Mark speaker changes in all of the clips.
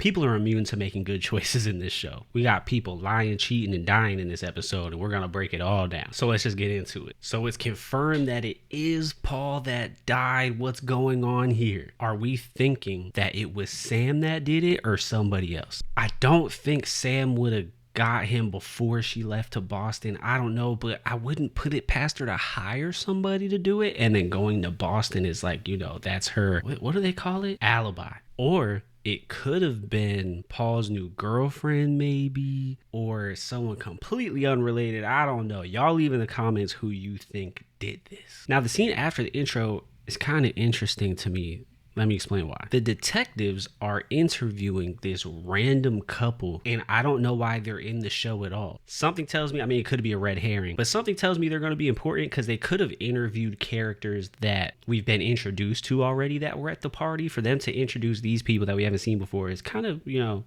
Speaker 1: people are immune to making good choices in this show. We got people lying, cheating, and dying in this episode, and we're going to break it all down. So let's just get into it. So it's confirmed that it is Paul that died. What's going on here? Are we thinking that it was Sam that did it or somebody else? I don't think Sam would have got him before she left to Boston. I don't know, but I wouldn't put it past her to hire somebody to do it. And then going to Boston is like, you know, that's her, what do they call it? Alibi. Or it could have been Paul's new girlfriend maybe, or someone completely unrelated. I don't know. Y'all leave in the comments who you think did this. Now, the scene after the intro is kind of interesting to me. Let me explain why. The detectives are interviewing this random couple, and I don't know why they're in the show at all. Something tells me, I mean, it could be a red herring, but something tells me they're going to be important because they could have interviewed characters that we've been introduced to already that were at the party. For them to introduce these people that we haven't seen before is kind of, you know,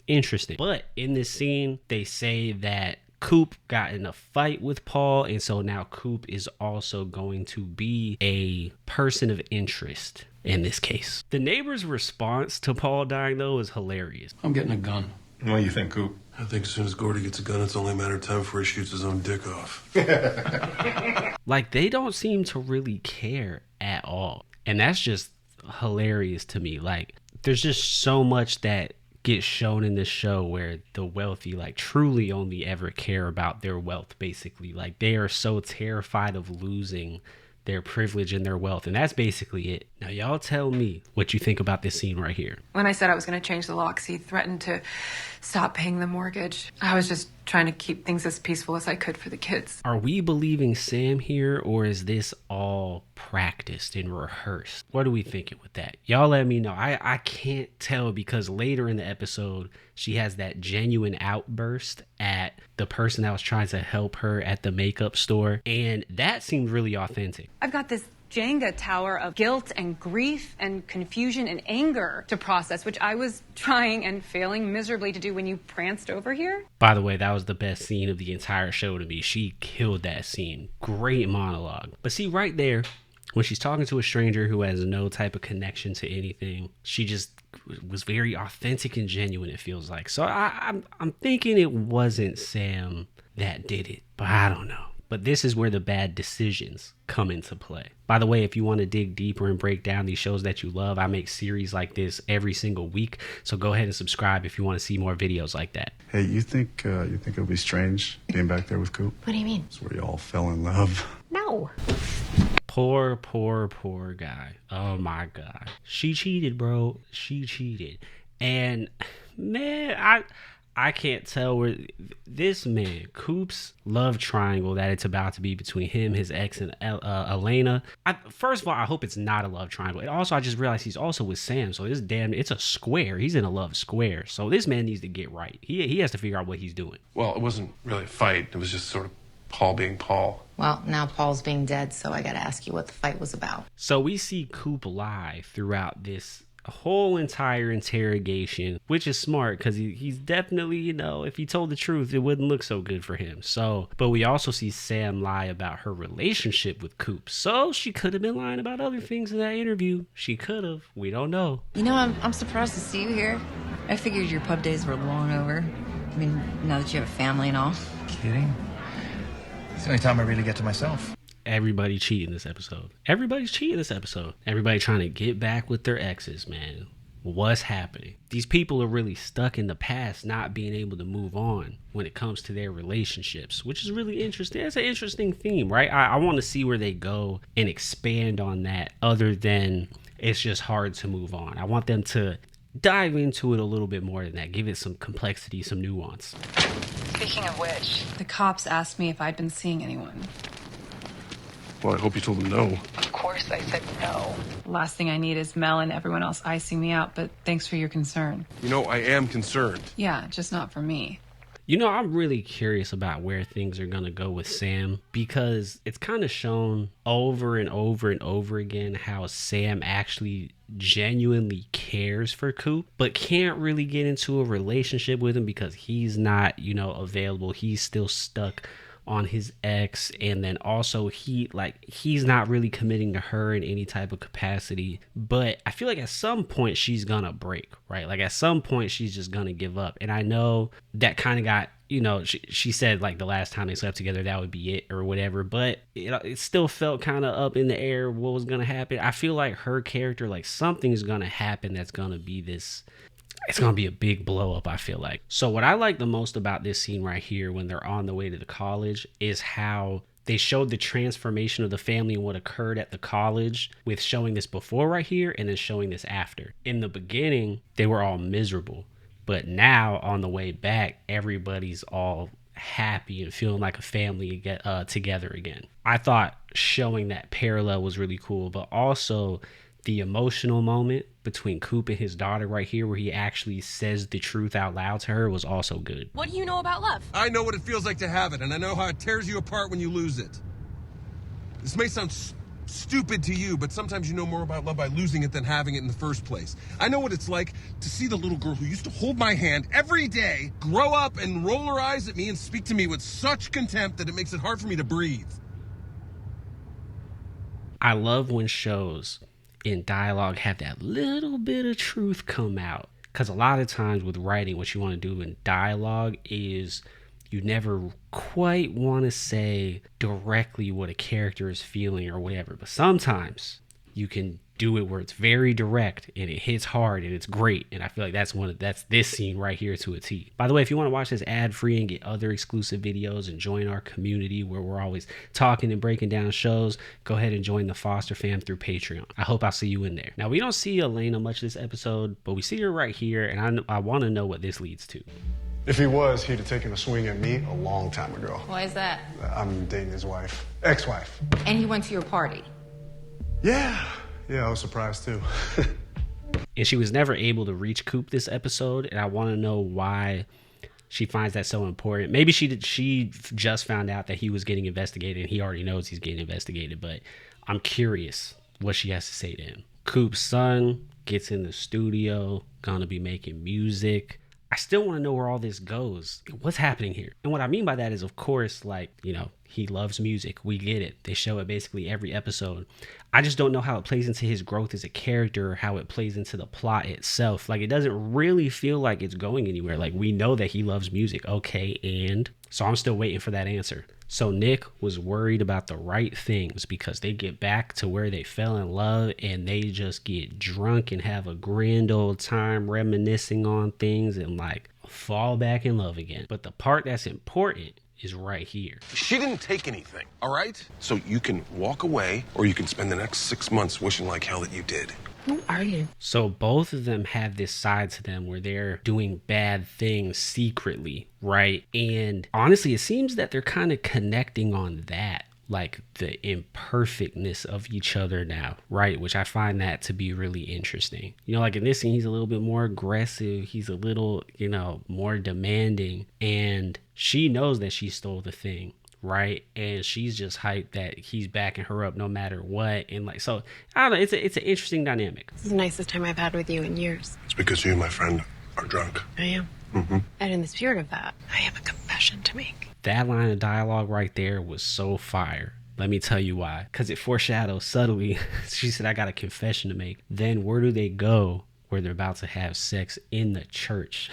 Speaker 1: interesting. But in this scene, they say that Coop got in a fight with Paul, and so now Coop is also going to be a person of interest in this case. The neighbor's response to Paul dying, though, is hilarious.
Speaker 2: I'm getting a gun.
Speaker 3: What do you think, Coop?
Speaker 4: I think as soon as Gordy gets a gun, it's only a matter of time before he shoots his own dick off.
Speaker 1: Like, they don't seem to really care at all. And that's just hilarious to me. Like, there's just so much that gets shown in this show where the wealthy like truly only ever care about their wealth, basically. Like, they are so terrified of losing their privilege and their wealth, and that's basically it. Now y'all tell me what you think about this scene right here.
Speaker 5: When I said I was going to change the locks, he threatened to stop paying the mortgage. I was just trying to keep things as peaceful as I could for the kids.
Speaker 1: Are we believing Sam here, or is this all practiced and rehearsed? What are we thinking with that? Y'all let me know. I can't tell, because later in the episode she has that genuine outburst at the person that was trying to help her at the makeup store, and that seemed really authentic.
Speaker 5: I've got this Jenga tower of guilt and grief and confusion and anger to process, which I was trying and failing miserably to do when you pranced over here.
Speaker 1: By the way, that was the best scene of the entire show to me. She killed that scene. Great monologue. But see, right there, when she's talking to a stranger who has no type of connection to anything, she just was very authentic and genuine, it feels like. So I'm thinking it wasn't Sam that did it, but I don't know. But this is where the bad decisions come into play. By the way, if you want to dig deeper and break down these shows that you love, I make series like this every single week. So go ahead and subscribe if you want to see more videos like that.
Speaker 3: Hey, you think it'll be strange being back there with Coop?
Speaker 6: What do you mean?
Speaker 3: It's where y'all fell in love.
Speaker 6: No.
Speaker 1: Poor guy. Oh my God. She cheated, bro. She cheated. And man, I can't tell where this man, Coop's love triangle that it's about to be between him, his ex, and Elena. First of all, I hope it's not a love triangle. And also, I just realized he's also with Sam. So it's a square. He's in a love square. So this man needs to get right. He has to figure out what he's doing.
Speaker 4: Well, it wasn't really a fight. It was just sort of Paul being Paul.
Speaker 6: Well, now Paul's being dead, so I gotta ask you what the fight was about.
Speaker 1: So we see Coop lie throughout this whole entire interrogation, which is smart because he's definitely, you know, if he told the truth, it wouldn't look so good for him. So, but we also see Sam lie about her relationship with Coop. So she could have been lying about other things in that interview. She could have. We don't know.
Speaker 7: You know, I'm surprised to see you here. I figured your pub days were long over. I mean, now that you have a family and all.
Speaker 2: Kidding? It's the only time I really get to myself.
Speaker 1: Everybody cheating this episode. Everybody's cheating this episode. Everybody trying to get back with their exes, man. What's happening? These people are really stuck in the past, not being able to move on when it comes to their relationships, which is really interesting. It's an interesting theme, right? I want to see where they go and expand on that, other than it's just hard to move on. I want them to dive into it a little bit more than that. Give it some complexity, some nuance.
Speaker 5: Speaking of which, the cops asked me if I'd been seeing anyone.
Speaker 4: Well, I hope you told them no.
Speaker 5: Of course I said no. The last thing I need is Mel and everyone else icing me out, but thanks for your concern.
Speaker 4: You know, I am concerned.
Speaker 5: Yeah, just not for me.
Speaker 1: You know, I'm really curious about where things are going to go with Sam, because it's kind of shown over and over and over again how Sam actually genuinely cares for Coop, but can't really get into a relationship with him because he's not, you know, available. He's still stuck on his ex, and then also he's not really committing to her in any type of capacity. But I feel like at some point she's gonna break, right? Like at some point she's just gonna give up. And I know that kind of got, you know, she said like the last time they slept together that would be it or whatever, but it still felt kind of up in the air what was gonna happen. I feel like her character, like something's gonna happen that's gonna be this, it's gonna be a big blow up, I feel like. So what I like the most about this scene right here when they're on the way to the college is how they showed the transformation of the family and what occurred at the college, with showing this before right here and then showing this after. In the beginning they were all miserable, but now on the way back, everybody's all happy and feeling like a family together again. I thought showing that parallel was really cool, but also the emotional moment between Coop and his daughter right here, where he actually says the truth out loud to her, was also good.
Speaker 8: What do you know about love?
Speaker 4: I know what it feels like to have it, and I know how it tears you apart when you lose it. This may sound stupid to you, but sometimes you know more about love by losing it than having it in the first place. I know what it's like to see the little girl who used to hold my hand every day grow up and roll her eyes at me and speak to me with such contempt that it makes it hard for me to breathe.
Speaker 1: I love when shows in dialogue have that little bit of truth come out, because a lot of times with writing, what you want to do in dialogue is you never quite want to say directly what a character is feeling or whatever, but sometimes you can do it where it's very direct and it hits hard and it's great. And I feel like that's this scene right here to a T. By the way, if you want to watch this ad free and get other exclusive videos and join our community where we're always talking and breaking down shows, go ahead and join the Foster fam through Patreon. I hope I'll see you in there. Now, we don't see Elena much this episode, but we see her right here, and I want to know what this leads to.
Speaker 3: If he was, he'd have taken a swing at me a long time ago.
Speaker 6: Why is that?
Speaker 3: I'm dating his wife. Ex-wife.
Speaker 6: And he went to your party.
Speaker 3: Yeah, I was surprised too.
Speaker 1: And she was never able to reach Coop this episode, and I want to know why she finds that so important. Maybe she just found out that he was getting investigated and he already knows he's getting investigated, but I'm curious what she has to say to him. Coop's son gets in the studio, gonna be making music. I still want to know where all this goes. What's happening here? And what I mean by that is, of course, like, you know, he loves music. We get it. They show it basically every episode. I just don't know how it plays into his growth as a character, or how it plays into the plot itself. Like, it doesn't really feel like it's going anywhere. Like, we know that he loves music. Okay, and so I'm still waiting for that answer. So Nick was worried about the right things, because they get back to where they fell in love and they just get drunk and have a grand old time reminiscing on things and like fall back in love again. But the part that's important is right here.
Speaker 4: She didn't take anything, all right? So you can walk away, or you can spend the next 6 months wishing like hell that you did.
Speaker 6: Who are you?
Speaker 1: So both of them have this side to them where they're doing bad things secretly, right? And honestly, it seems that they're kind of connecting on that, like the imperfectness of each other now, right? Which I find that to be really interesting. You know, like in this scene, he's a little bit more aggressive. He's a little, you know, more demanding. And she knows that she stole the thing, right? And she's just hyped that he's backing her up no matter what. And like, so I don't know, it's an interesting dynamic.
Speaker 8: This is the nicest time I've had with you in years.
Speaker 4: It's because you and my friend are drunk.
Speaker 8: I am.
Speaker 4: Mm-hmm.
Speaker 8: And in the spirit of that, I have a confession to make.
Speaker 1: That line of dialogue right there was so fire. Let me tell you why. Because it foreshadows subtly. She said, I got a confession to make. Then where do they go where they're about to have sex? In the church.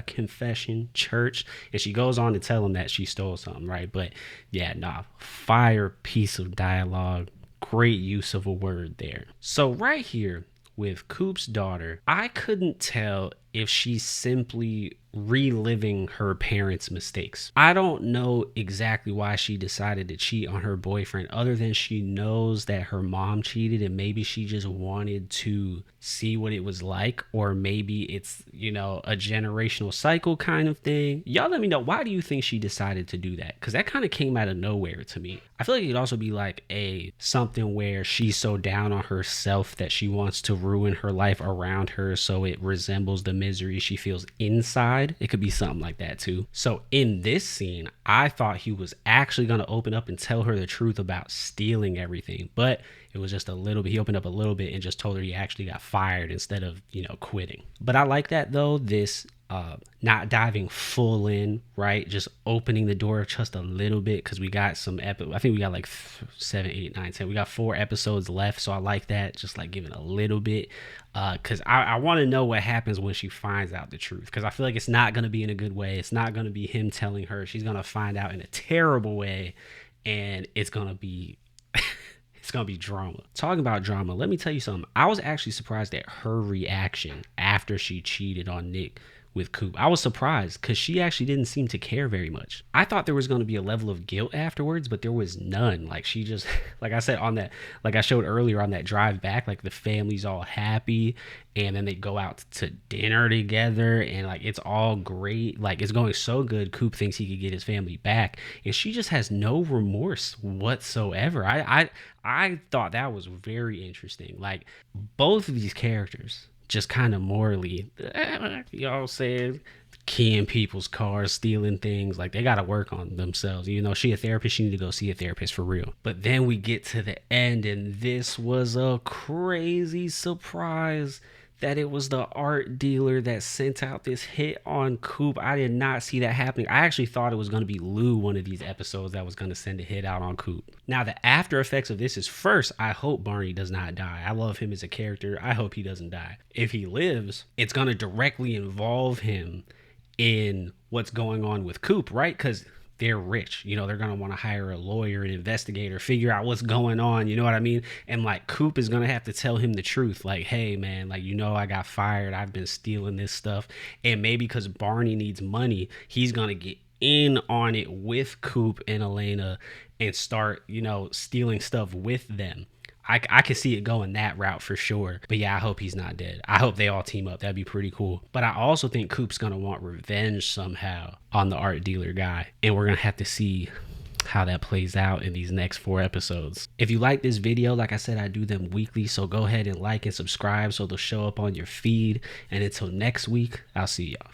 Speaker 1: Confession, church. And she goes on to tell him that she stole something, right? But yeah, fire piece of dialogue. Great use of a word there. So right here with Coop's daughter, I couldn't tell if she's simply reliving her parents' mistakes. I don't know exactly why she decided to cheat on her boyfriend, other than she knows that her mom cheated and maybe she just wanted to see what it was like, or maybe it's, you know, a generational cycle kind of thing. Y'all let me know, why do you think she decided to do that? Because that kind of came out of nowhere to me. I feel like it could also be like something where she's so down on herself that she wants to ruin her life around her so it resembles the misery she feels inside. It could be something like that too. So in this scene, I thought he was actually going to open up and tell her the truth about stealing everything, but it was just a little bit, he opened up a little bit and just told her he actually got fired instead of, you know, quitting. But I like that though, this not diving full in, right? Just opening the door just a little bit, because we got some I think we got like 7, 8, 9, 10. We got 4 episodes left, so I like that. Just like giving a little bit, because I want to know what happens when she finds out the truth, because I feel like it's not going to be in a good way. It's not going to be him telling her. She's going to find out in a terrible way, and it's going to be it's gonna be drama. Talking about drama, let me tell you something. I was actually surprised at her reaction after she cheated on Nick with Coop. I was surprised because she actually didn't seem to care very much. I thought there was going to be a level of guilt afterwards, but there was none. Like, she just, like I said on that, like I showed earlier on that drive back, like the family's all happy, and then they go out to dinner together, and like it's all great. Like, it's going so good. Coop thinks he could get his family back, and she just has no remorse whatsoever. I thought that was very interesting. Like, both of these characters just kind of morally, y'all said, keying people's cars, stealing things, like they got to work on themselves. You know, she a therapist, she need to go see a therapist for real. But then we get to the end, and this was a crazy surprise that it was the art dealer that sent out this hit on Coop. I did not see that happening. I actually thought it was going to be Lou, one of these episodes, that was going to send a hit out on Coop. Now, the after effects of this is, first, I hope Barney does not die. I love him as a character. I hope he doesn't die. If he lives, it's going to directly involve him in what's going on with Coop, right? Because they're rich, you know, they're going to want to hire a lawyer, an investigator, figure out what's going on, you know what I mean? And like, Coop is going to have to tell him the truth, like, hey man, like, you know, I got fired, I've been stealing this stuff. And maybe because Barney needs money, he's going to get in on it with Coop and Elena and start, you know, stealing stuff with them. I can see it going that route for sure. But yeah, I hope he's not dead. I hope they all team up. That'd be pretty cool. But I also think Coop's going to want revenge somehow on the art dealer guy. And we're going to have to see how that plays out in these next 4 episodes. If you like this video, like I said, I do them weekly. So go ahead and like and subscribe so they'll show up on your feed. And until next week, I'll see y'all.